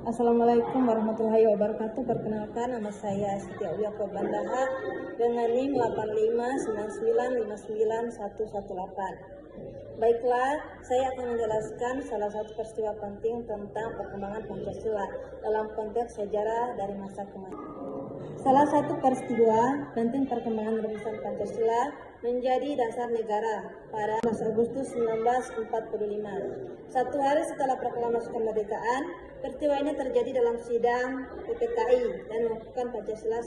Assalamualaikum warahmatullahi wabarakatuh. Perkenalkan, nama saya Siti Aulia Kobandaha dengan NIM 85999191118. Baiklah, saya akan menjelaskan salah satu peristiwa penting tentang perkembangan Pancasila dalam konteks sejarah dari masa ke masa. Salah satu peristiwa penting perkembangan rumusan Pancasila menjadi dasar negara pada 11 Agustus 1945. Satu hari setelah proklamasi kemerdekaan, peristiwa ini terjadi dalam sidang PPKI dan mengukuhkan Pancasila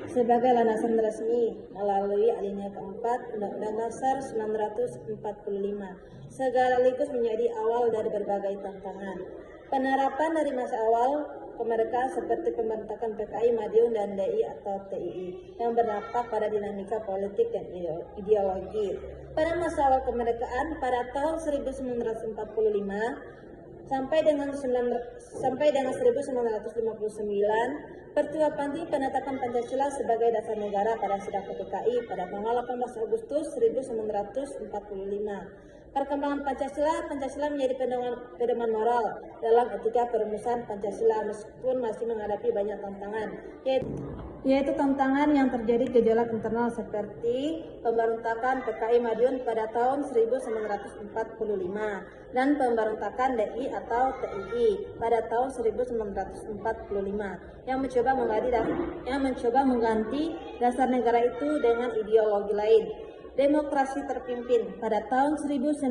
sebagai landasan resmi melalui alinea keempat Undang-Undang Dasar 1945, sekaligus menjadi awal dari berbagai tantangan. Penerapan dari masa awal kemerdekaan seperti pembentukan PKI Madiun dan DI atau TII yang berdampak pada dinamika politik dan ideologi. Pada masa awal kemerdekaan pada tahun 1945 sampai dengan 1959, peristiwa penting penetapan Pancasila sebagai dasar negara pada sidang PPKI pada tanggal 18 Agustus 1945. Perkembangan Pancasila menjadi pedoman moral dalam etika perumusan Pancasila meskipun masih menghadapi banyak tantangan, yaitu tantangan yang terjadi gejolak internal seperti pemberontakan PKI Madiun pada tahun 1945 dan pemberontakan DI atau TII pada tahun 1945 yang mencoba mengganti dasar negara itu dengan ideologi lain. Demokrasi terpimpin pada tahun 1959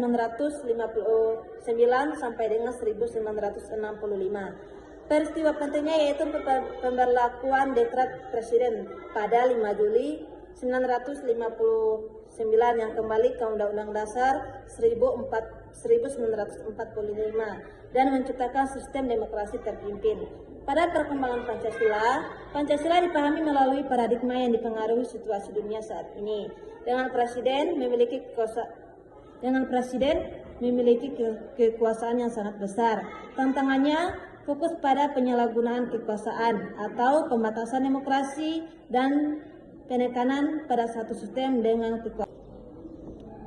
sampai dengan 1965. Peristiwa pentingnya yaitu pemberlakuan Dekret Presiden pada 5 Juli 1959 yang kembali ke Undang-Undang Dasar 1945 dan menciptakan sistem demokrasi terpimpin. Pada perkembangan Pancasila dipahami melalui paradigma yang dipengaruhi situasi dunia saat ini. Dengan presiden memiliki kekuasaan yang sangat besar. Tantangannya fokus pada penyalahgunaan kekuasaan atau pembatasan demokrasi dan penekanan pada satu sistem dengan kekuasaan.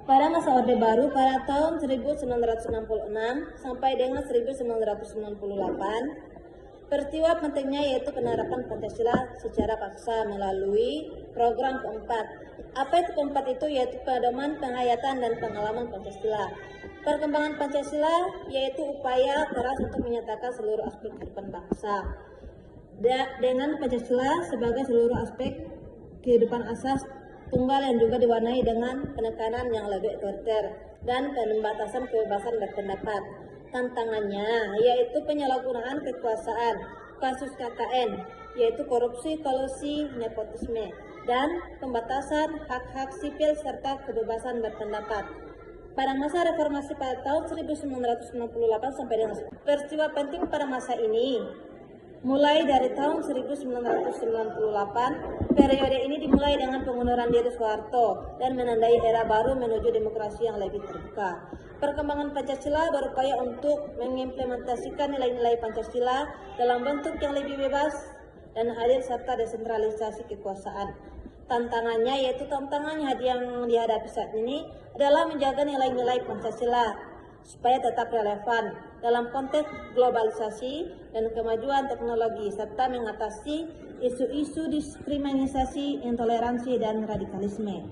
Pada masa Orde Baru pada tahun 1966 sampai dengan 1998, peristiwa pentingnya yaitu penerapan Pancasila secara paksa melalui program keempat. Apa itu keempat itu? Yaitu pedoman, penghayatan, dan pengalaman Pancasila. Perkembangan Pancasila yaitu upaya keras untuk menyatakan seluruh aspek kehidupan bangsa. Dengan Pancasila sebagai seluruh aspek kehidupan asas tunggal yang juga diwarnai dengan penekanan yang lebih otoriter dan pembatasan kebebasan berpendapat. Tantangannya yaitu penyalahgunaan kekuasaan, kasus KKN, yaitu korupsi, kolusi, nepotisme, dan pembatasan hak-hak sipil serta kebebasan berpendapat. Pada masa reformasi pada tahun 1968 sampai dengan peristiwa penting pada masa ini, mulai dari tahun 1998, periode ini dimulai dengan pengunduran diri Soeharto dan menandai era baru menuju demokrasi yang lebih terbuka. Perkembangan Pancasila berupaya untuk mengimplementasikan nilai-nilai Pancasila dalam bentuk yang lebih bebas dan adil serta desentralisasi kekuasaan. Tantangannya yang dihadapi saat ini adalah menjaga nilai-nilai Pancasila supaya tetap relevan dalam konteks globalisasi dan kemajuan teknologi serta mengatasi isu-isu diskriminasi, intoleransi, dan radikalisme.